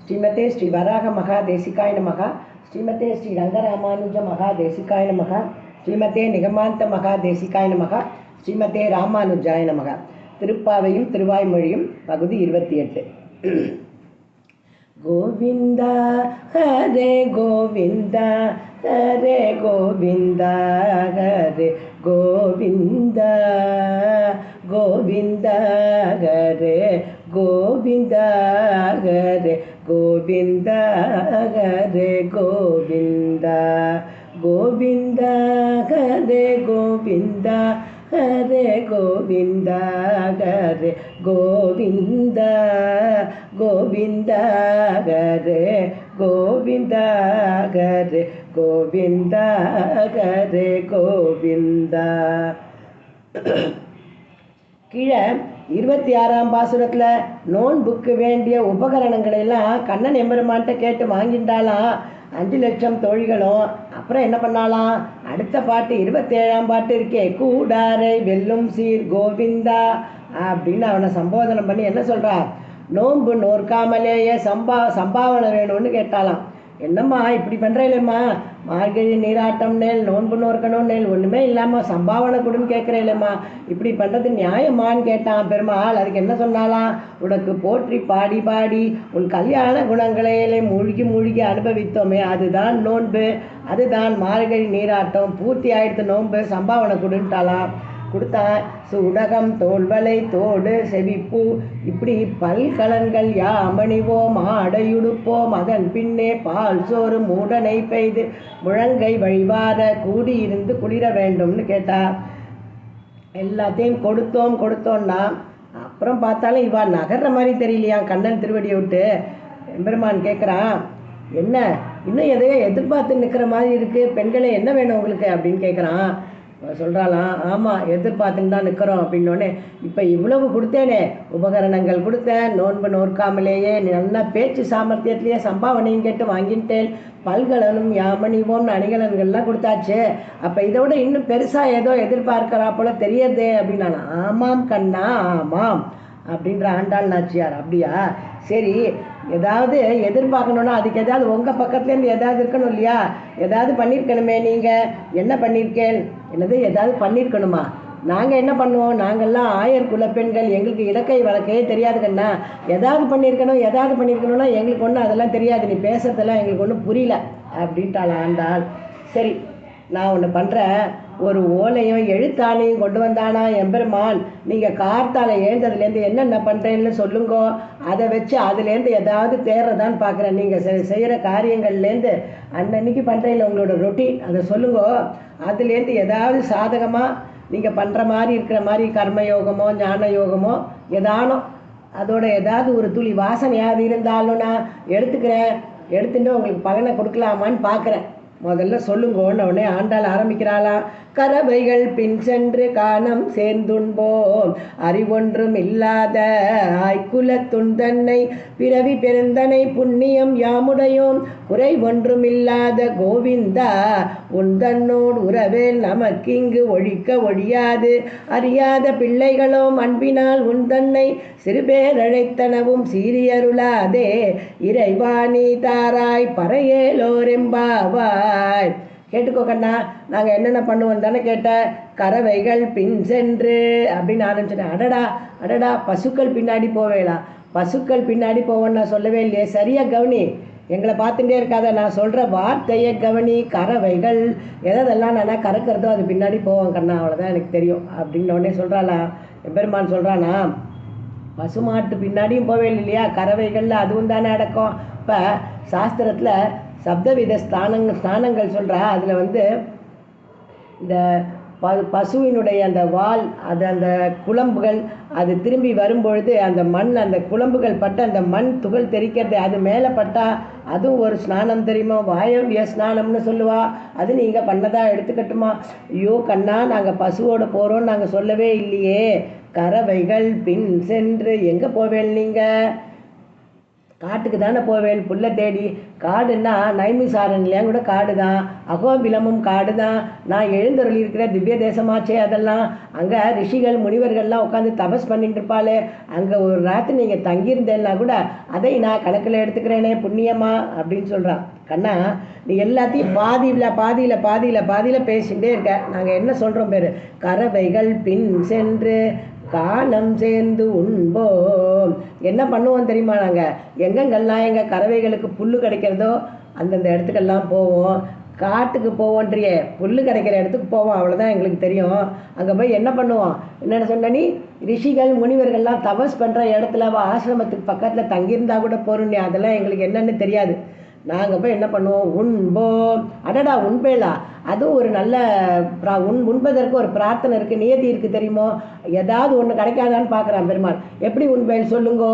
ஸ்ரீமதே ஸ்ரீ வராக மகாதேசிகாய நமக. ஸ்ரீமதே ஸ்ரீ ரங்கராமானுஜ மகாதேசிகாய நமக. ஸ்ரீமதே நிகமாந்த மகாதேசிகாய நமக. ஸ்ரீமதே ராமானுஜாய நமக. திருப்பாவையும் திருவாய்மொழியும் பகுதி 28. கோவிந்தா ஹரே கோவிந்தா ஹரே கோவிந்தா ஹரே கோவிந்தா கோவிந்தா ஹரே கோவிந்தா ஹரே கோவிந்தா ஹரே கோவிந்தா கோவிந்தா ஹரே கோவிந்தா ஹரே கோவிந்தா ஹரே கோவிந்தா கோவிந்தா ஹரே கோவிந்தா ஹரே கோவிந்தா ஹரே கோவிந்தா. கீழே 26ஆம் பாசுரத்தில் நோன்புக்கு வேண்டிய உபகரணங்களை எல்லாம் கண்ணன் எம்பெருமான்கிட்ட கேட்டு வாங்கிட்டாலாம் 5 லட்சம் தோழிகளும். அப்புறம் என்ன பண்ணாலாம், அடுத்த பாட்டு 27ஆம் பாட்டு இருக்கே, கூடாரை வெல்லும் சீர் கோவிந்தா அப்படின்னு அவனை சம்போதனம் பண்ணி என்ன சொல்றா, நோன்பு நோற்காமலேயே சம்பாவனை வேணும்னு கேட்டாலாம். என்னம்மா இப்படி பண்ணுறேன்லேம்மா, மார்கழி நீராட்டம் நேல் நோன்பு நோற்கணும் நேல் ஒன்றுமே இல்லாமல் சம்பாவனை கொடுன்னு கேட்குறேன்லேம்மா, இப்படி பண்ணுறது நியாயமான்னு கேட்டான் பெருமாள். அதுக்கு என்ன சொன்னாலாம், உனக்கு போற்றி பாடி பாடி உன் கல்யாண குணங்களையிலே மூழ்கி மூழ்கி அனுபவித்தோமே, அதுதான் நோன்பு, அதுதான் மார்கழி நீராட்டம், பூர்த்தி ஆயிடுத்து நோன்பு, சம்பாவனை கொடுன்ட்டாலாம். கொடுத்தான். சுடகம் தோல்வலை தோடு செவிப்பூ இப்படி பல்கலன்கள் யாமணிவோம் ஆடையுடுப்போம், அதன் பின்னே பால் சோறு மூடனை பெய்து முழங்கை வழிவார கூடியிருந்து குளிர வேண்டும்னு கேட்டா. எல்லாத்தையும் கொடுத்தோம்னா அப்புறம் பார்த்தாலும் இவா நகர்ற மாதிரி தெரியலையா கண்ணன் திருவடியை விட்டு. எம்பெருமான் கேட்குறான், என்ன இன்னும் எதையோ எதிர்பார்த்து நிற்கிற மாதிரி இருக்குது, பெண்களே என்ன வேணும் உங்களுக்கு அப்படின்னு கேட்குறான். சொல்கிறாளாம், ஆமாம் எதிர்பார்த்துன்னு தான் நிற்கிறோம் அப்படின்னோடனே, இப்போ இவ்வளவு கொடுத்தேனே, உபகரணங்கள் கொடுத்தேன், நோன்பு நோற்காமலேயே நல்ல பேச்சு சாமர்த்தியத்திலேயே சம்பாவனையும் கேட்டு வாங்கிட்டேன், பல்கலனும் யாமணிவோம்னு அணிகலன்கள்லாம் கொடுத்தாச்சு, அப்போ இதோட இன்னும் பெருசாக ஏதோ எதிர்பார்க்கிறா போல தெரியறதே அப்படின்னா. ஆமாம் கண்ணா ஆமாம் அப்படின்ற ஆண்டாள் நாச்சியார். அப்படியா, சரி, ஏதாவது எதிர்பார்க்கணுன்னா அதுக்கு ஏதாவது உங்கள் பக்கத்துலேருந்து ஏதாவது இருக்கணும் இல்லையா, ஏதாவது பண்ணியிருக்கணுமே, நீங்கள் என்ன பண்ணியிருக்கேன், என்னது ஏதாவது பண்ணியிருக்கணுமா, நாங்கள் என்ன பண்ணுவோம், நாங்கள்லாம் ஆயர் குல பெண்கள், எங்களுக்கு இடக்கை வழக்கையே தெரியாது கண்ணா, ஏதாவது பண்ணியிருக்கணும்னா எங்களுக்கு ஒன்றும் அதெல்லாம் தெரியாது, நீ பேசுறதெல்லாம் எங்களுக்கு ஒன்றும் புரியல அப்படின்ட்டாள் ஆண்டாள். சரி, நான் ஒன்று பண்ணுறேன், ஒரு ஓலையும் எழுத்தாணையும் கொண்டு வந்தானா எம்பெருமான், நீங்கள் கார்த்தால எழுந்ததுலேருந்து என்னென்ன பண்ணுறேன்னு சொல்லுங்கோ, அதை வச்சு அதுலேருந்து ஏதாவது தேர்றதான்னு பார்க்குறேன், நீங்கள் செய்கிற காரியங்கள்லேருந்து அன்னன்னைக்கு பண்ணுறீங்கள உங்களோட ரொட்டீன் அதை சொல்லுங்கோ, அதுலேருந்து ஏதாவது சாதகமாக நீங்கள் பண்ணுற மாதிரி இருக்கிற மாதிரி கர்மயோகமோ ஞான யோகமோ ஏதானோ அதோட ஏதாவது ஒரு துளி வாசனையாவது இருந்தாலும் நான் எடுத்துக்கிறேன், எடுத்துட்டு உங்களுக்கு பலனை கொடுக்கலாமான்னு பார்க்குறேன், முதல்ல சொல்லுங்கோன்னு உடனே ஆண்டாள் ஆரம்பிக்கிறாளாம். கறவைகள் பின் சென்று காணம் சேர்ந்துண்போம், அறிவொன்றும் இல்லாத ஆய்குல துண்டன்னை பிறவி பெருந்தனை புண்ணியம் யாமுடையோம், குறை ஒன்றும் இல்லாத கோவிந்தா உந்தன்னோடு உறவேல் நமக்கிங்கு ஒழிக்க ஒழியாது, அறியாத பிள்ளைகளோம் அன்பினால் உந்தன்னை சிறுபேரழைத்தனவும் சீரியருளாதே, இறைவாணி தாராய் பறையேலோரெம்பாவாய். கேட்டுக்கோ கண்ணா, நாங்கள் என்னென்ன பண்ணுவோம் தானே கேட்ட, கறவைகள் பின் சென்று அப்படின்னு ஆரம்பிச்சிட்டேன். அடடா பசுக்கள் பின்னாடி போவேலாம், பசுக்கள் பின்னாடி போவோன்னு நான் சொல்லவே இல்லையே, சரியாக கவனி, எங்களை பார்த்துட்டே இருக்காத, நான் சொல்கிற வார்த்தையை கவனி. கறவைகள் எதெல்லாம் நான் கறக்கிறதோ அது பின்னாடி போவோம் கண்ணா, அவ்வளோதான் எனக்கு தெரியும் அப்படின்னு உடனே சொல்கிறாளா. எம்பெருமான் சொல்கிறானா, பசுமாட்டு பின்னாடியும் போவே இல்லையா, கறவைகளில் அதுவும் தானே அடக்கம். இப்போ சாஸ்திரத்தில் சப்தவித ஸ்நானங்கள் சொல்கிறா, அதில் இந்த பசுவினுடைய அந்த வால், அது அந்த குழம்புகள் அது திரும்பி வரும்பொழுது அந்த மண், அந்த குழம்புகள் பட்டு அந்த மண் துகள் தெரிக்கிறது, அது மேலே பட்டால் அதுவும் ஒரு ஸ்நானம் தெரியுமா, வாயவிய ஸ்நானம்னு சொல்லுவா, அது நீங்கள் பண்ணதாக எடுத்துக்கட்டுமா. ஐயோ கண்ணா, நாங்கள் பசுவோடு போகிறோன்னு நாங்கள் சொல்லவே இல்லையே, கறவைகள் பின் சென்று எங்கே போவேன் நீங்கள், காட்டுக்கு தானே போவேன் புல்லை தேடி. காடுன்னா நைமிசாரண்லாம் கூட காடு தான், அகோபிலமும் காடு தான். நான் எழுந்தருளி இருக்கிற திவ்ய தேசமாச்சே அதெல்லாம். அங்கே ரிஷிகள் முனிவர்கள்லாம் உட்காந்து தபஸ் பண்ணிட்டு இருப்பாளே, அங்கே ஒரு ராத்திரி நீங்கள் தங்கியிருந்தேன்னா கூட அதை நான் கணக்கில் எடுத்துக்கிறேனே புண்ணியமா அப்படின்னு சொல்கிறான். கண்ணா, நீ எல்லாத்தையும் பாதியில் பேசிகிட்டே இருக்க. நாங்கள் என்ன சொல்கிறோம் பேர், கறவைகள் பின் சென்று காலம் சேர்ந்து உண்போம். என்ன பண்ணுவோம் தெரியுமா, நாங்கள் எங்கெங்கெல்லாம் எங்கள் கறவைகளுக்கு புல் கிடைக்கிறதோ அந்தந்த இடத்துக்கெல்லாம் போவோம். காட்டுக்கு போவோன்றியே, புல் கிடைக்கிற இடத்துக்கு போவோம், அவ்வளோதான் எங்களுக்கு தெரியும். அங்கே போய் என்ன பண்ணுவோம், என்னென்ன சொன்ன நீ, ரிஷிகள் முனிவர்கள்லாம் தபஸ் பண்ணுற இடத்துல ஆசிரமத்துக்கு பக்கத்தில் தங்கியிருந்தா கூட போகிறோம். அதெல்லாம் எங்களுக்கு என்னன்னு தெரியாது. நாங்கள் போய் என்ன பண்ணுவோம், உண்போம். அடடா, உண்பேலா, அதுவும் ஒரு நல்ல உண்பதற்கு ஒரு பிரார்த்தனை இருக்குது, நியதி இருக்குது தெரியுமோ. ஏதாவது ஒன்று கிடைக்காதான்னு பார்க்குறான் பெருமாள். எப்படி உண்பேல் சொல்லுங்கோ,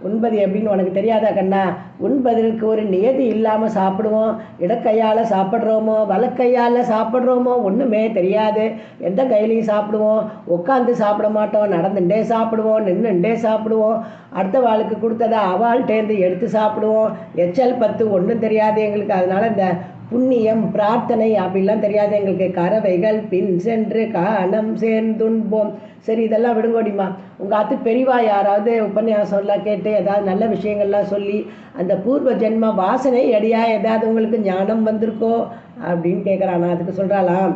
உண்பது எப்படின்னு உனக்கு தெரியாதா கண்ணா? உண்பதற்கு ஒரு நியதி இல்லாமல் சாப்பிடுவோம். இடக்கையால் சாப்பிட்றோமோ வலக்கையால் சாப்பிட்றோமோ ஒன்றுமே தெரியாது. எந்த கையிலையும் சாப்பிடுவோம், உட்காந்து சாப்பிட மாட்டோம், நடந்துட்டே சாப்பிடுவோம், நின்றுண்டே சாப்பிடுவோம். அடுத்த வாளுக்கு கொடுத்ததை அவாள்கிட்டேருந்து எடுத்து சாப்பிடுவோம். எச்சல் பத்து ஒன்றும் தெரியாது எங்களுக்கு. அதனால் இந்த புண்ணியம் பிரார்த்தனை அப்படிலாம் தெரியாது எங்களுக்கு. கறவைகள் பின் சென்று காணம் சேர்ந்துண்போம். சரி, இதெல்லாம் விடுங்கோடிமா. உங்கள் அத்து பெரியவா யாராவது உபன்யாசம்லாம் கேட்டு ஏதாவது நல்ல விஷயங்கள்லாம் சொல்லி அந்த பூர்வ ஜென்ம வாசனை அடியா ஏதாவது உங்களுக்கு ஞானம் வந்திருக்கோ அப்படின்னு கேட்குறானா. அதுக்கு சொல்கிறாளாம்,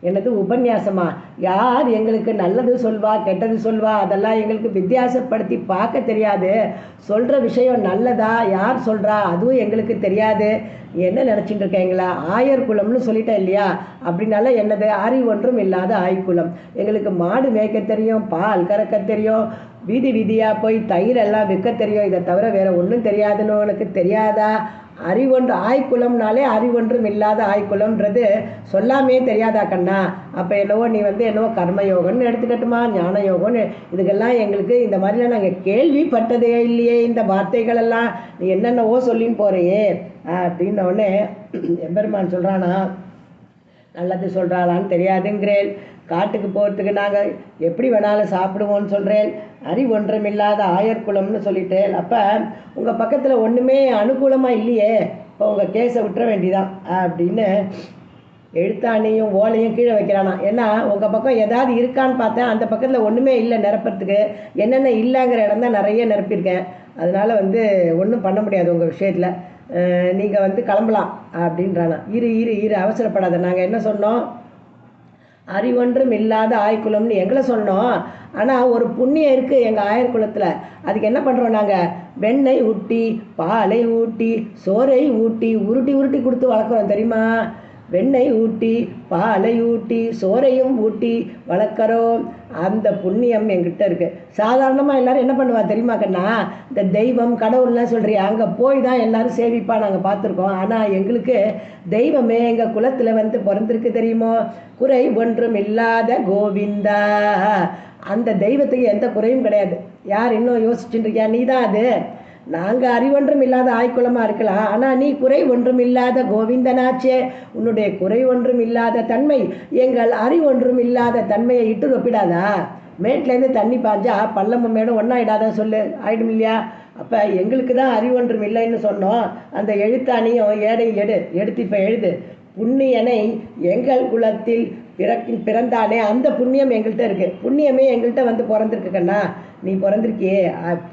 எனது உபன்யாசமா, யார் எங்களுக்கு நல்லது சொல்வா கெட்டது சொல்வா அதெல்லாம் எங்களுக்கு வித்தியாசப்படுத்தி பார்க்க தெரியாது. சொல்கிற விஷயம் நல்லதா யார் சொல்கிறா அதுவும் எங்களுக்கு தெரியாது. என்ன நினச்சிட்டு இருக்கீங்களா, ஆயர் குலம்னு சொல்லிட்டேன் இல்லையா, அப்படின்னால என்னது, அறிவொன்றும் இல்லாத ஆய்குலம். எங்களுக்கு மாடு மேய்க்க தெரியும், பால் கறக்க தெரியும், வீதி வீதியாக போய் தயிரெல்லாம் விற்க தெரியும். இதை தவிர வேறு ஒன்றும் தெரியாதுன்னு உனக்கு தெரியாதா? அறிவொன்று ஆய்குலம்னாலே அறிவொன்றும் இல்லாத ஆய்குலம்ன்றது சொல்லாமே தெரியாதா கண்ணா? அப்போ என்னவோ நீ என்னவோ கர்மயோகம்னு எடுத்துக்கட்டுமா, ஞான யோகம்னு, இதுக்கெல்லாம் எங்களுக்கு இந்த மாதிரிலாம் நாங்கள் கேள்விப்பட்டதே இல்லையே. இந்த வார்த்தைகளெல்லாம் நீ என்னென்னவோ சொல்லின்னு போகிறையே அப்படின்னோடனே எம்பெருமான் சொல்கிறானா, நல்லது சொல்கிறாளான்னு தெரியாதுங்கிறேன். காட்டுக்கு போகிறதுக்கு நாங்கள் எப்படி வேணாலும் சாப்பிடுவோன்னு சொல்கிறேன். அறிவொன்றுமில்லாத ஆயர்குலம்னு சொல்லிட்டேன். அப்போ உங்கள் பக்கத்தில் ஒன்றுமே அனுகூலமாக இல்லையே, இப்போ உங்கள் கேஸை விட்டுற வேண்டிதான் அப்படின்னு எழுத்தாணியும் ஓலையும் கீழே வைக்கிறானா. ஏன்னா உங்கள் பக்கம் ஏதாவது இருக்கான்னு பார்த்தேன், அந்த பக்கத்தில் ஒன்றுமே இல்லை நிரப்புறதுக்கு. என்னென்ன இல்லைங்கிற இடம் தான் நிறைய நிரப்பியிருக்கேன். அதனால் ஒன்றும் பண்ண முடியாது உங்கள் விஷயத்தில். நீங்கள் கிளம்பலாம் அப்படின்றானா. இரு அவசரப்படாத. நாங்கள் என்ன சொன்னோம், அறிவொன்றும் இல்லாத ஆய்குலம்னு எங்களை சொன்னோம். ஆனால் ஒரு புண்ணியம் இருக்குது எங்கள் ஆயர்குலத்தில். அதுக்கு என்ன பண்ணுறோம், நாங்கள் வெண்ணெய் ஊட்டி பாலை ஊட்டி சோறை ஊட்டி உருட்டி கொடுத்து வளர்க்குறோம் தெரியுமா. வெண்ணெய் ஊட்டி பாலை ஊட்டி சோறையும் ஊட்டி வளர்க்குறோம். அந்த புண்ணியம் எங்கிட்ட இருக்குது. சாதாரணமாக எல்லோரும் என்ன பண்ணுவா தெரியுமா கண்ணா, இந்த தெய்வம் கடவுள்லாம் சொல்கிறியா, அங்கே போய் தான் எல்லோரும் சேவிப்பா நாங்கள் பார்த்துருக்கோம். ஆனால் எங்களுக்கு தெய்வமே எங்கள் குலத்தில் பிறந்திருக்கு தெரியுமோ. குறை ஒன்றும் இல்லாத கோவிந்தா. அந்த தெய்வத்துக்கு எந்த குறையும் கிடையாது. யார் இன்னும் யோசிச்சுட்டு இருக்கியா, நீ தான் அது. நாங்கள் அறிவொன்றும் இல்லாத ஆய்குலமாக இருக்கலாம், ஆனால் நீ குறை ஒன்றும் இல்லாத கோவிந்தனாச்சே. உன்னுடைய குறை ஒன்றும் இல்லாத தன்மை எங்கள் அறிவொன்றும் இல்லாத தன்மையை இட்டு ஒப்பிடாதா? மேட்லேருந்து தண்ணி பாஞ்சா பள்ளமும் மேடும் ஒன்றாயிடாத சொல்லு, ஆயிடும் இல்லையா? அப்போ எங்களுக்கு தான் அறிவொன்றும் இல்லைன்னு சொன்னோம். அந்த எழுத்தாணியும் எடுத்து இப்போ எழுது. புண்ணியனை எங்கள் குலத்தில் பிறந்தானே அந்த புண்ணியம் எங்கள்கிட்ட இருக்குது. புண்ணியமே எங்கள்கிட்ட பிறந்திருக்கு கண்ணா. நீ பிறந்திருக்கியே,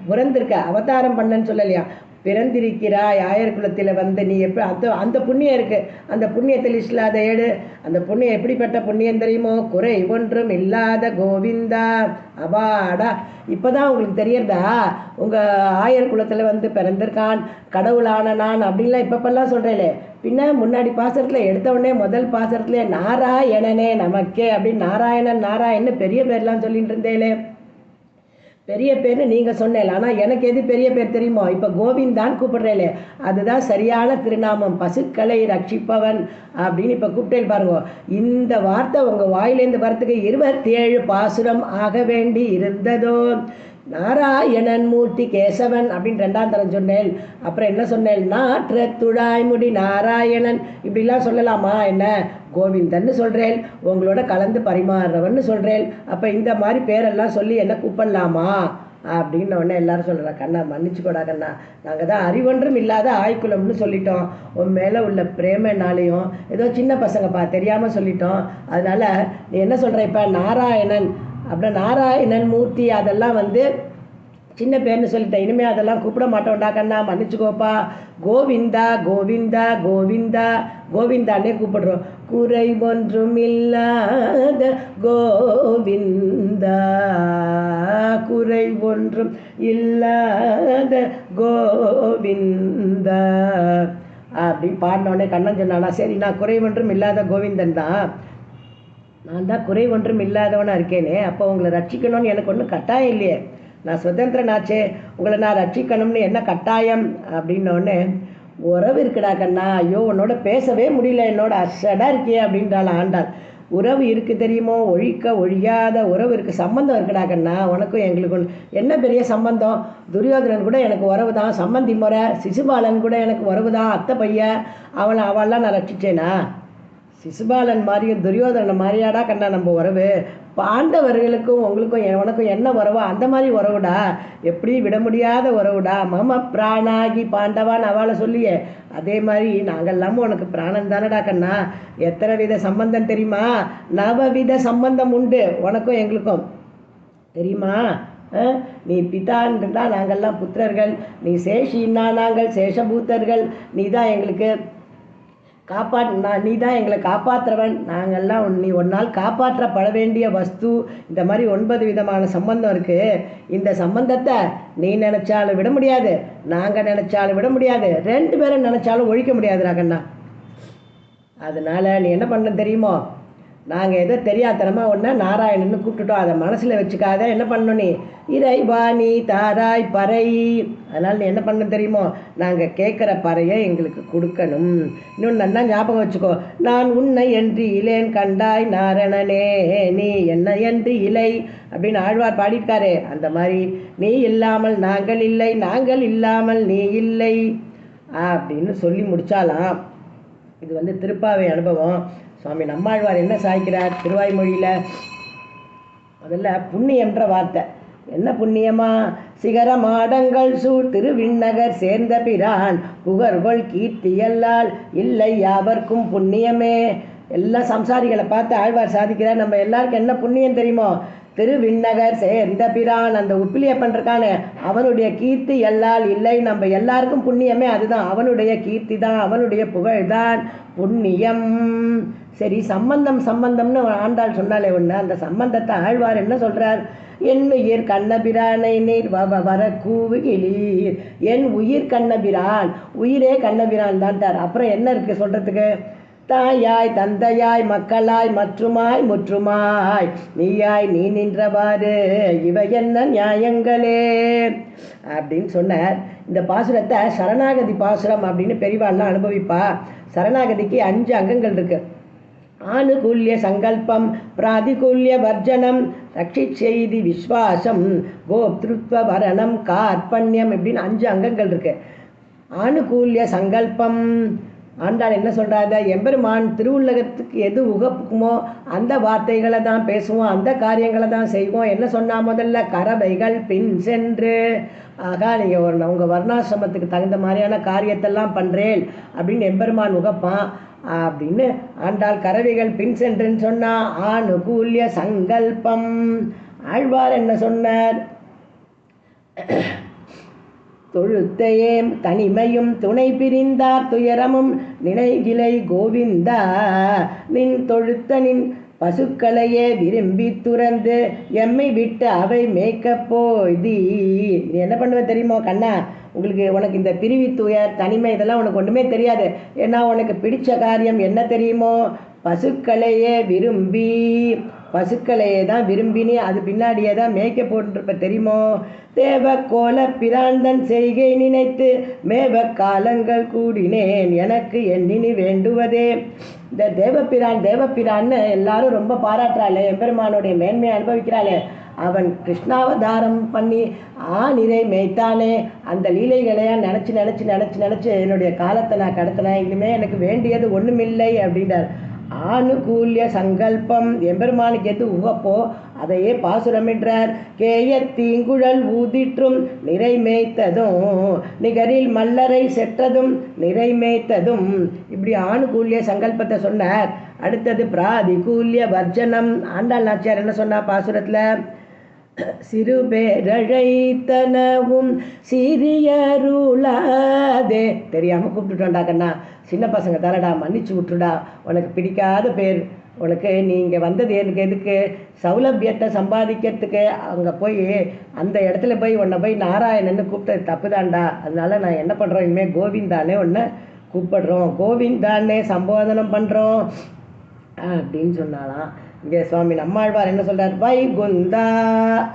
பிறந்திருக்க அவதாரம் பண்ணன்னு சொல்லலையா, பிறந்திருக்கிறாய் ஆயர் குலத்தில் நீ எப்போ அந்த புண்ணியம் இருக்குது. அந்த புண்ணியத்தை லிஸ்டில் அதை எடு. அந்த புண்ணியம் எப்படிப்பட்ட புண்ணியம் தெரியுமோ, குறை ஒன்றும் இல்லாத கோவிந்தா. அவாடா, இப்போ தான் உங்களுக்கு தெரியறதா உங்கள் ஆயர் குலத்தில் பிறந்திருக்கான் கடவுளான நான் அப்படின்லாம் இப்பப்பெல்லாம் சொல்கிறேலே. பின்ன முன்னாடி பாசரத்தில் எடுத்தவுடனே முதல் பாசரத்துலேயே நாராயணனே நமக்கே அப்படின்னு நாராயணன் பெரிய பேர்லாம் சொல்லிட்டு இருந்தேலே. பெரிய பேர் நீங்கள் சொன்னேன், ஆனால் எனக்கு எது பெரிய பேர் தெரியுமோ, இப்போ கோவிந்தான் கூப்பிடுறேலே, அதுதான் சரியான திருநாமம். பசுக்களை ரட்சிப்பவன் அப்படின்னு இப்போ கூப்பிட்டேன் பாருங்க. இந்த வார்த்தை உங்கள் வாயிலேருந்து வரத்துக்கு 27 பாசுரம் ஆக வேண்டி இருந்ததோ. நாராயணன் மூர்த்தி கேசவன் அப்படின்னு 2ஆம் தரம் சொன்னேன். அப்புறம் என்ன சொன்னேன், நாற்ற துழாய்முடி நாராயணன் இப்படிலாம் சொல்லலாமா என்ன? கோவிந்தன்னு சொல்கிறேன், உங்களோட கலந்து பரிமாறுறவன்னு சொல்கிறேன். அப்போ இந்த மாதிரி பேரெல்லாம் சொல்லி என்ன கூப்பிடலாமா அப்படின்னு உடனே எல்லாரும் சொல்கிறா, கண்ணா மன்னிச்சுக்கூடா கண்ணா, நாங்கள் தான் அறிவொன்றும் இல்லாத ஆய்க்குலம்னு சொல்லிட்டோம். உன் மேலே உள்ள பிரேமனாலையும் ஏதோ சின்ன பசங்கப்பா தெரியாமல் சொல்லிட்டோம். அதனால் நீ என்ன சொல்கிற, இப்போ நாராயணன் அப்புறம் நாராயணன் மூர்த்தி அதெல்லாம் சின்ன பேர்னு சொல்லிட்டேன். இனிமேல் அதெல்லாம் கூப்பிட மாட்டோம்டா கண்ணா, மன்னிச்சுக்கோப்பா. கோவிந்தா கோவிந்தா கோவிந்தா கோவிந்தானே கூப்பிடுறோம். குறை ஒன்றும் இல்லாத கோவிந்தா, குறை ஒன்றும் இல்லாத கோவிந்தா அப்படின்னு பாடினோடனே கண்ணன் சொன்னானா, சரி நான் குறை ஒன்றும் இல்லாத கோவிந்தன் தான், நான் தான் குறை ஒன்றும் இல்லாதவனாக இருக்கேனே, அப்போ உங்களை ரட்சிக்கணும்னு எனக்கு ஒன்றும் கட்டாயம் இல்லையே, நான் சுதந்திரனாச்சே, உங்களை நான் ரட்சிக்கணும்னு என்ன கட்டாயம் அப்படின்னோடனே, உறவு இருக்குடா கண்ணா, ஐயோ உன்னோட பேசவே முடியல, என்னோட அசடாக இருக்கியே அப்படின்றாள் ஆண்டாள். உறவு இருக்குது தெரியுமோ, ஒழியாத உறவு இருக்குது, சம்பந்தம் இருக்குடா கண்ணா, உனக்கும் எங்களுக்கும் என்ன பெரிய சம்பந்தம். துரியோதனன் கூட எனக்கு உறவு தான், சம்பந்தி முறை. சிசுபாலன் கூட எனக்கு உறவு தான், அத்தை பையன். அவள்லாம் நான் ரட்சிச்சேனா? சிசுபாலன் மாதிரியும் துரியோதனன் மாதிரியாடா கண்ணா நம்ம உறவு. பாண்டவர்களுக்கும் உங்களுக்கும் உனக்கும் என்ன உறவோ அந்த மாதிரி உறவுடா, எப்படி விட முடியாத உறவுடா. மம பிராணாகி பாண்டவான் அவளை சொல்லியே, அதே மாதிரி நாங்கள்லாமும் உனக்கு பிராணன் தானடா கண்ணா. எத்தனை வித சம்பந்தம் தெரியுமா? நவவித சம்பந்தம் உண்டு உனக்கும் எங்களுக்கும் தெரியுமா? நீ பிதான்னா நாங்கள்லாம் புத்திரர்கள், நீ சேஷின்னா நாங்கள் சேஷபூத்தர்கள், நீ தான் எங்களுக்கு நீ தான் எங்களை காப்பாற்றுறவன், நாங்கள்லாம் நீ ஒரு நாள் காப்பாற்றப்பட வேண்டிய வஸ்து. இந்த மாதிரி 9 விதமான சம்பந்தம் இருக்குது. இந்த சம்பந்தத்தை நீ நினச்சாலும் விட முடியாது, நாங்கள் நினச்சாலும் விட முடியாது, 2 பேரும் நினச்சாலும் ஒழிக்க முடியாதுடா கண்ணா. அதனால் நீ என்ன பண்ண தெரியுமோ, நாங்கள் ஏதோ தெரியாதனமாக ஒன்று நாராயணன்னு கூப்பிட்டுட்டோம், அதை மனசில் வச்சுக்காத. என்ன பண்ணணும், நீ இறைவா நீ தாராய் பறை. அதனால் நீ என்ன பண்ண தெரியுமோ, நாங்கள் கேட்குற பறையை எங்களுக்கு கொடுக்கணும். இன்னொன்று நல்லா ஞாபகம் வச்சுக்கோ, நான் உன்னை என்று இலேன் கண்டாய் நாரணனே, நீ என்ன என்று இலை அப்படின்னு ஆழ்வார் பாடியிருக்காரு. அந்த மாதிரி நீ இல்லாமல் நாங்கள் இல்லை, நாங்கள் இல்லாமல் நீ இல்லை அப்படின்னு சொல்லி முடித்தாலாம். இது திருப்பாவை அனுபவம். சுவாமி நம்மாழ்வார் என்ன சாய்க்கிறார் திருவாய்மொழியில்? முதல்ல புண்ணியம்ன்ற வார்த்தை. என்ன புண்ணியமா? சிகர மாடங்கள் சூழ் திருவிண்ணகர் சேர்ந்த பிரான் புகழ்கொள் கீர்த்தியல்லால் இல்லை யாவர்க்கும் புண்ணியமே. எல்லா சம்சாரிகளை பார்த்து ஆழ்வார் சாதிக்கிறார். நம்ம எல்லாருக்கும் என்ன புண்ணியம் தெரியுமோ? திருவிண்ணகர் சேர்ந்த பிரான், அந்த உப்பிலியப்பன் இருக்கானே அவனுடைய கீர்த்தி எல்லால் இல்லை. நம்ம எல்லாருக்கும் புண்ணியமே அதுதான், அவனுடைய கீர்த்தி தான், அவனுடைய புகழ்தான் புண்ணியம். சரி, சம்பந்தம்னு ஆண்டாள் சொன்னாலே ஒன்று, அந்த சம்பந்தத்தை ஆழ்வார் என்ன சொல்கிறார்? என் உயிர் கண்ணபிரானை நீர் வர கூவுகிலீர். என் உயிர் கண்ணபிரான், உயிரே கண்ணபிரான் தான்ட்டார். அப்புறம் என்ன இருக்குது சொல்கிறதுக்கு? தாயாய் தந்தையாய் மக்களாய் மற்றுமாய் முற்றுமாய் நீயாய் நீ நின்றவாறு இவை என்ன நியாயங்களே அப்படின்னு சொன்னார். இந்த பாசுரத்தை சரணாகதி பாசுரம் அப்படின்னு பெரியவாள்லாம் அனுபவிப்பா. சரணாகதிக்கு 5 அங்கங்கள் இருக்கு. ஆனுகூல்ய சங்கல்பம், பிராதிகூல்ய வர்ஜனம், ரட்சித் செய்தி விஸ்வாசம், கோப்திருத்வ வரணம், கார்பண்யம் இப்படின்னு 5 அங்கங்கள் இருக்கு. ஆனுகூல்ய சங்கல்பம், ஆண்டாள் என்ன சொல்கிறாங்க? எம்பெருமான் திருவுள்ளகத்துக்கு எது உகப்புக்குமோ அந்த வார்த்தைகளை தான் பேசுவோம், அந்த காரியங்களை தான் செய்வோம். என்ன சொன்னால் முதல்ல கரவைகள் பின் சென்று, ஆகா நீங்கள் உங்கள் வர்ணாசிரமத்துக்கு தகுந்த மாதிரியான காரியத்தெல்லாம் பண்ணுறேன் அப்படின்னு எம்பெருமான் உகப்பான் அப்படின்னு ஆண்டாள் கரவைகள் பின் சென்றுன்னு சொன்னால் ஆனுகூல்ய சங்கல்பம். ஆழ்வார் என்ன சொன்னார்? தொழுத்தையே தனிமையும் துணை பிரிந்தார் துயரமும் நினைகிலை கோவிந்தா, நின் தொழுத்த நின் பசுக்களையே விரும்பி துறந்து எம்மை விட்டு அவை மேய்க்க போய்தி. நீ என்ன பண்ணுவ தெரியுமோ கண்ணா? உனக்கு இந்த பிரிவி துயர் தனிமை இதெல்லாம் உனக்கு ஒன்றுமே தெரியாது. ஏன்னா உனக்கு பிடிச்ச காரியம் என்ன தெரியுமோ? பசுக்களையே விரும்பி, பசுக்களையே தான் விரும்பினி, அது பின்னாடியே தான் மேய்க்க போட்டுருப்ப தெரியுமோ? தேவ கோல பிராந்தன் செய்கை நினைத்து மேவ காலங்கள் கூடினேன் எனக்கு எண்ணினி வேண்டுவதே. இந்த தேவப்பிரான்னு எல்லாரும் ரொம்ப பாராட்டுறாளே, எம்பெருமானுடைய மேன்மையை அனுபவிக்கிறாளே. அவன் கிருஷ்ணாவதாரம் பண்ணி நிறை மேய்த்தானே, அந்த லீலைகளையா நினச்சி என்னுடைய காலத்தை நான் கடத்தினேன். இனிமேல் எனக்கு வேண்டியது ஒன்றுமில்லை அப்படின்றார். ஆனுகூல்ய சங்கல்பம், எம்பெருமானுக்கு எது உகப்போ அதையே பாசுரம் என்றார். கேயத்தீங்குழல் ஊதிற்றும் நிறைமேய்த்ததும் நிகரில் மல்லரை செற்றதும் நிறைமேய்த்ததும். இப்படி ஆணுகூல்ய சங்கல்பத்தை சொன்னார். அடுத்தது பிராதிகூல்ய வர்ஜனம். ஆண்டாள் நாச்சியார் என்ன சொன்னா பாசுரத்தில்? சிறுபேரழைத்தனவும் சிறியருளாதே. தெரியாமல் கூப்பிட்டுட்டோண்டா கண்ணா, சின்ன பசங்க தானடா, மன்னிச்சு விட்டுடா. உனக்கு பிடிக்காத பேர், உனக்கு நீங்கள் வந்தது எதுக்கு? சௌலபியத்தை சம்பாதிக்கிறதுக்கு. அங்கே போய் அந்த இடத்துல போய் உன்னை போய் நாராயணன்னு கூப்பிட்டது தப்பு தான்டா. அதனால நான் என்ன பண்ணுறோம், இனிமேல் கோவிந்தானே உன்னை கூப்பிடுறோம், கோவிந்தானே சம்போதனம் பண்ணுறோம் அப்படின்னு சொன்னாலாம். இங்கே சுவாமி நம்மாழ்வார் என்ன சொல்கிறார்? வைகுந்தா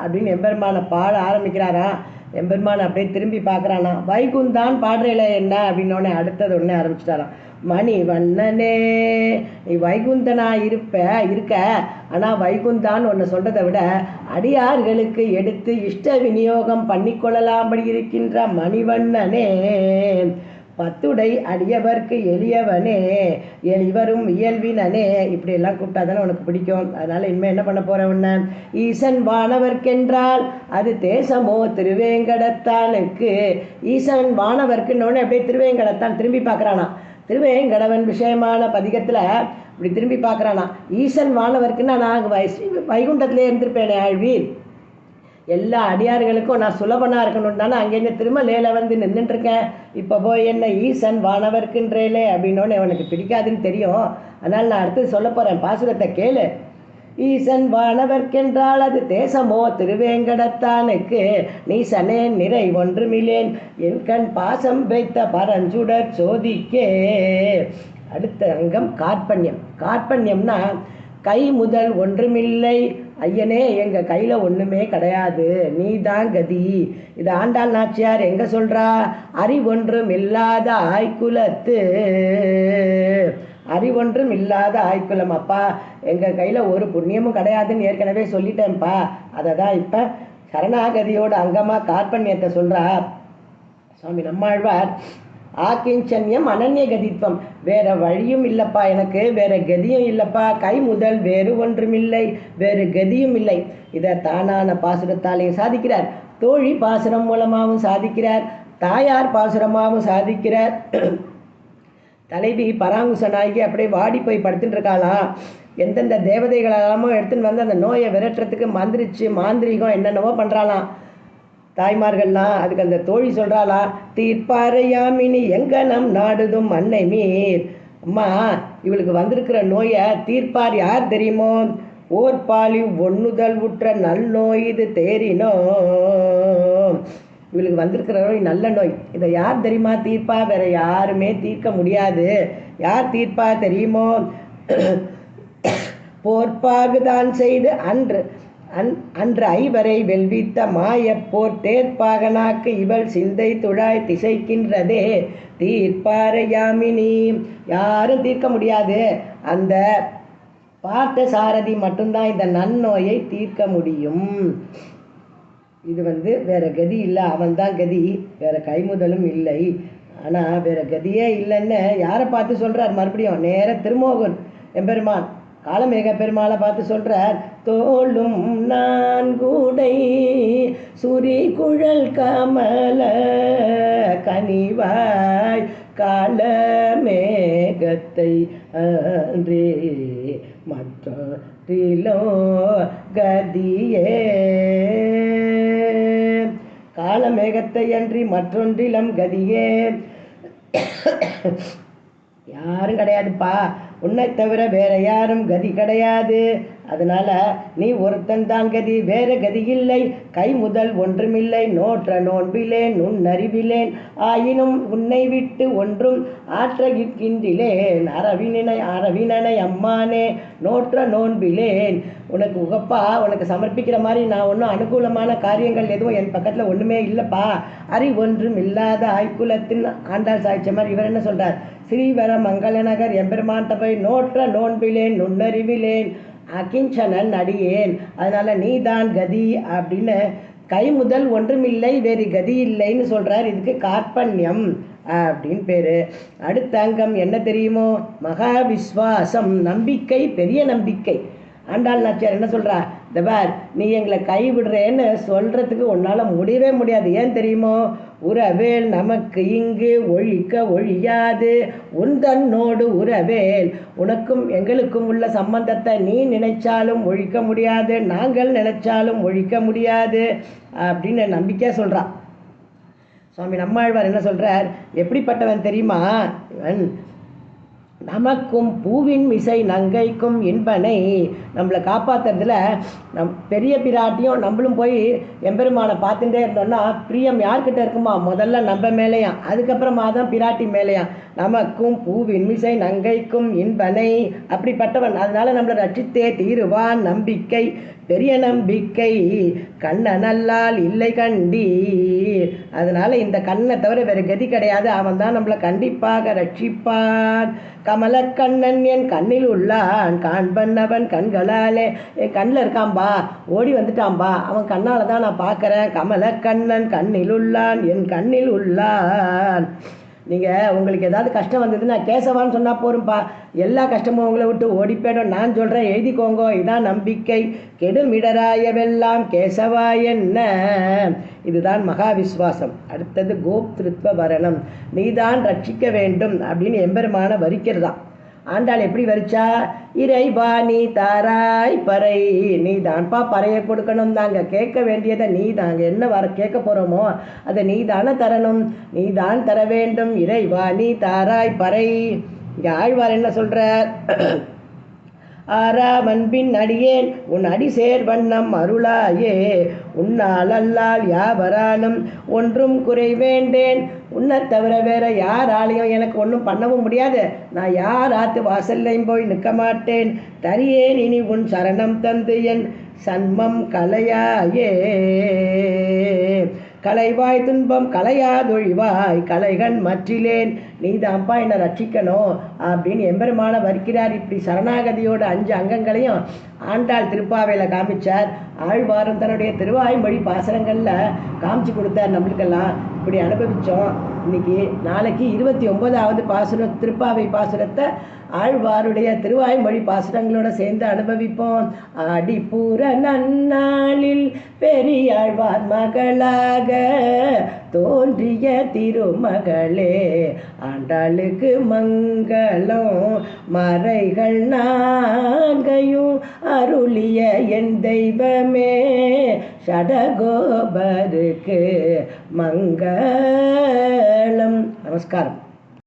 அப்படின்னு எம்பெருமானை பாட ஆரம்பிக்கிறாரா. எம்பெருமானை அப்படியே திரும்பி பார்க்குறானா. வைகுந்தான் பாடுறையில என்ன அப்படின்னோடனே அடுத்தது ஒன்று ஆரம்பிச்சிட்டாராம். மணிவண்ணனே, நீ வைகுந்தனா இருக்க, ஆனால் வைகுந்தான்னு ஒன்று சொல்கிறத விட அடியார்களுக்கு எடுத்து இஷ்ட விநியோகம் பண்ணிக்கொள்ளலாம்படி இருக்கின்ற மணிவண்ணனே, பத்துடை அடியவர்க்கு எளியவனே, எளிவரும் இயல்பினனே, இப்படியெல்லாம் கூப்பிட்டா தானே உனக்கு பிடிக்கும். அதனால் இனிமேல் என்ன பண்ண போகிற உன்ன? ஈசன் வானவர்க்கென்றால் அது தேசமோ திருவேங்கடத்தானுக்கு. ஈசன் வானவர்க்குன்னொடனே அப்படியே திருவேங்கடத்தான் திரும்பி பார்க்குறானா. திருவேங்கடவன் விஷயமான பதிகத்தில் இப்படி திரும்பி பார்க்குறானா. ஈசன் வானவர்க்குன்னா நான் வைகுண்டத்திலே இருந்திருப்பேனே ஆழ்வீர், எல்லா அடியார்களுக்கும் நான் சுலபனாக இருக்கணும் தானே அங்கேருந்து திருமலையில் வந்து நின்றுட்டுருக்கேன். இப்போ போய் என்ன ஈசன் வானவர்க்குன்றேலே அப்படின்னோன்னு அவனுக்கு பிடிக்காதுன்னு தெரியும். அதனால் நான் அடுத்து சொல்ல போகிறேன், பாசுரத்தை கேளு. ஈசன் வானவர்க்கென்றால் அது தேசமோ திருவேங்கடத்தானுக்கு, நீசனே நிறை ஒன்றுமில்லேன் என் கண் பாசம் வைத்த பரஞ்சுடர் சோதிக்கே. அடுத்த அங்கம் கார்பண்யம். கார்பண்யம்னா கை முதல் ஒன்றுமில்லை ஐயனே, எங்கள் கையில் ஒன்றுமே கிடையாது, நீ தான் கதி. இது ஆண்டாள் நாச்சியார் எங்கே சொல்கிறா? அறிவொன்றும் இல்லாத ஆய்குலத்து, அறிவொன்றும் இல்லாத ஆய்குலம். அப்பா எங்கள் கையில் ஒரு புண்ணியமும் கிடையாதுன்னு ஏற்கனவே சொல்லிட்டேன்ப்பா. அதை தான் இப்போ சரணாகதியோட அங்கமாக கார்பண்யத்தை சொல்கிறா சுவாமி நம்மாழ்வார். ஆக்கிஞ்சன்யம் அனன்ய கதித்வம், வேற வழியும் இல்லைப்பா எனக்கு, வேற கதியும் இல்லைப்பா. கை முதல் வேறு ஒன்றுமில்லை, வேறு கதியும் இல்லை. இதை தானான பாசுரத்தாலையும் சாதிக்கிறார், தோழி பாசுரம் மூலமாகவும் சாதிக்கிறார், தாயார் பாசுரமாகவும் சாதிக்கிறார். தலைவி பராங்குசனாகி அப்படியே வாடி போய் படுத்துட்டு இருக்காளாம். எந்தெந்த தேவதைகளெல்லாமோ எடுத்துன்னு வந்து அந்த நோயை விரட்டுறதுக்கு மந்திரிச்சு மாந்திரிகம் என்னென்னவோ பண்ணுறாளாம் தாய்மார்கள்லாம். அதுக்கு அந்த தோழி சொல்கிறாளா, தீர்ப்பாரையாமினி எங்கனம் நாடுதும் அன்னை மீர். அம்மா, இவளுக்கு வந்திருக்கிற நோயை தீர்ப்பார் யார் தெரியுமோ? ஓர் பாலி ஒன்னுதல் உற்ற நல் நோய் இது தேறினோ. இவளுக்கு வந்திருக்கிற நோய் நல்ல நோய். இதை யார் தெரியுமா தீர்ப்பா? வேற யாருமே தீர்க்க முடியாது. யார் தீர்ப்பா தெரியுமோ? போர்ப்பாகுதான் செய்து அன்று ஐவரை வெல்வித்த மாயப்போர் தேர்ப்பாகனாக்கு இவள் சிந்தை துழாய் திசைக்கின்றதே தீர்ப்பாரையாமினி. யாரும் தீர்க்க முடியாது. அந்த பார்த்த சாரதி மட்டும்தான் இந்த நன்னோயை தீர்க்க முடியும். இது வேற கதி இல்லை, அவன்தான் கதி, வேற கைமுதலும் இல்லை. ஆனால் வேற கதியே இல்லைன்னு யாரை பார்த்து சொல்கிறார்? மறுபடியும் நேர திருமோகன் எம்பெருமான் காலமேக பெருமாளை பார்த்து சொல்கிறார். தோளும் நான்கூடை சுரி குழல் கமல கனிவாய் காலமேகத்தை அன்றே மற்றோ கதியே. காலமேகத்தை அன்றி மற்றொன்றிலம் கதியே. யாரும் கிடையாதுப்பா, உன்னை தவிர வேற யாரும் கதி கிடையாது. அதனால நீ ஒருத்தன் தான் கதி, வேற கதி இல்லை. கை முதல் ஒன்றுமில்லை, நோற்ற நோன்பிலேன் நுண்ணறிவிலேன், ஆயினும் உன்னை விட்டு ஒன்றும் ஆற்றகின்றேன். அரவினனை அம்மானே நோற்ற நோன்பிலேன். உனக்கு உகப்பா, உனக்கு சமர்ப்பிக்கிற மாதிரி நான் ஒன்றும் அனுகூலமான காரியங்கள் எதுவும் என் பக்கத்தில் ஒன்றுமே இல்லைப்பா. ஒன்றும் இல்லாத ஆய்குலத்தின் ஆண்டாள் சாய்ச்ச மாதிரி இவர் என்ன சொல்கிறார்? ஸ்ரீவர மங்களநகர் எம்பெருமான்ட்ட போய் நோற்ற நோன்பிலேன் நுண்ணறிவிலேன் அகிஞ்சனன் அடியேன். அதனால நீ தான் கதி அப்படின்னு கை முதல் ஒன்றுமில்லை, வேறு கதி இல்லைன்னு சொல்கிறார். இதுக்கு கார்பண்யம் அப்படின்னு பேர். அடுத்த அங்கம் என்ன தெரியுமோ? மகா விஸ்வாசம், நம்பிக்கை, பெரிய நம்பிக்கை. ஆண்டாள் நாச்சியார் என்ன சொல்கிறா, இந்த பார் நீ எங்களை கைவிடுறேன்னு சொல்கிறதுக்கு உன்னால் முடியவே முடியாது. ஏன் தெரியுமோ, உறவேல் நமக்கு இங்கு ஒழிக்க ஒழியாது உந்தன்னோடு உறவேல், உனக்கும் எங்களுக்கும் உள்ள சம்பந்தத்தை நீ நினைச்சாலும் ஒழிக்க முடியாது, நாங்கள் நினைச்சாலும் ஒழிக்க முடியாது அப்படின்னு நம்பிக்கையாக சொல்கிறான். சுவாமி நம்மாழ்வார் என்ன சொல்கிறார், எப்படிப்பட்டவன் தெரியுமா இவன், நமக்கும் பூவின் மிசை நங்கைக்கும் இன்பனை, நம்மளை காப்பாற்றுறதுல பெரிய பிராட்டியும் நம்மளும் போய் எம்பெருமானை பார்த்துட்டே இருந்தோம்னா பிரியம் யார்கிட்ட இருக்குமா, முதல்ல நம்ம மேலேயாம், அதுக்கப்புறமா தான் பிராட்டி மேலேயாம். நமக்கும் பூவின் மிசை நங்கைக்கும் இன்பனை, அப்படிப்பட்டவன். அதனால நம்மளை ரட்சித்தே தீருவான், நம்பிக்கை பெரிய நம்பிக்கை கண்ணனல்லால் இல்லை கண்டி. அதனால இந்த கண்ணை தவிர வேறு கதி கிடையாது, அவன் தான் நம்மளை கண்டிப்பாக ரட்சிப்பான். கமலக்கண்ணன் என் கண்ணில் உள்ளான் காண்பன் அவன் கண்களாலே, என் கண்ணில் இருக்கான்பா, ஓடி வந்துட்டான்பா, அவன் கண்ணால் தான் நான் பார்க்குறேன். கமலக்கண்ணன் கண்ணில் உள்ளான் என் கண்ணில் உள்ளான். நீங்கள் உங்களுக்கு ஏதாவது கஷ்டம் வந்ததுன்னா கேசவான்னு சொன்னால் போரும்பா, எல்லா கஷ்டமும் உங்களை விட்டு ஓடி போயிடும். நான் சொல்கிறேன், எழுதிக்கோங்க, இதான் நம்பிக்கை. கெடுமிடராயவெல்லாம் கேசவா என்ன, இதுதான் மகா விஸ்வாசம். அடுத்தது கோப்திருத்வ வரணம், நீதான் ரட்சிக்க வேண்டும் அப்படின்னு எம்பெருமான வரிக்கிறதான். ஆண்டாள் எப்படி வரிச்சா, இறைவா நீ தாராய் பறை, நீ தான்ப்பா பறையை கொடுக்கணும், நாங்கள் கேட்க வேண்டியதை நீ நாங்கள் என்ன வர கேட்க போகிறோமோ அதை நீ தானே தரணும், நீ தான் தர வேண்டும். இறைவா நீ தாராய் பறை. இங்கே ஆழ்வார் என்ன சொல்கிறார், ஆறாமன்பின் அடியேன் உன் அடி சேர் வண்ணம் அருளாயே, உன்னால் அல்லால் யாவரானும் ஒன்றும் குறை வேண்டேன், உன்னை தவிர வேற யாராலையும் எனக்கு ஒன்றும் பண்ணவும் முடியாது, நான் யார் ஆத்து வாசல்லையும் போய் நிற்க மாட்டேன். தரியேன் இனி உன் சரணம் தந்து என் சன்மம் கலையாயே, கலைவாய் துன்பம் கலையாதொழிவாய் கலைகண் மற்றிலேன், நீதான்ப்பா என்னை ரட்சிக்கணும் அப்படின்னு எம்பெருமான வரிக்கிறார். இப்படி சரணாகதியோட 5 அங்கங்களையும் ஆண்டாள் திருப்பாவையில் காமிச்சார். ஆழ்வாரும் தன்னுடைய திருவாய்மொழி பாசுரங்களில் காமிச்சு கொடுத்தார் நம்மளுக்கெல்லாம். இப்படி அனுபவித்தோம். இன்னைக்கு நாளைக்கு 29வது பாசுரம் திருப்பாவை பாசுரத்தை ஆழ்வாருடைய திருவாய்மொழி பாசுரங்களோட சேர்ந்து அனுபவிப்போம். ஆடிப்பூர நன்னாளில் பெரியாழ்வார் மகளாக தோன்றிய திருமகளே, ஆண்டாளுக்கு மங்களம், மறைகள் 4ஐயும் அருளிய என் தெய்வமே, ஷடகோபருக்கு மங்களம். நமஸ்காரம்.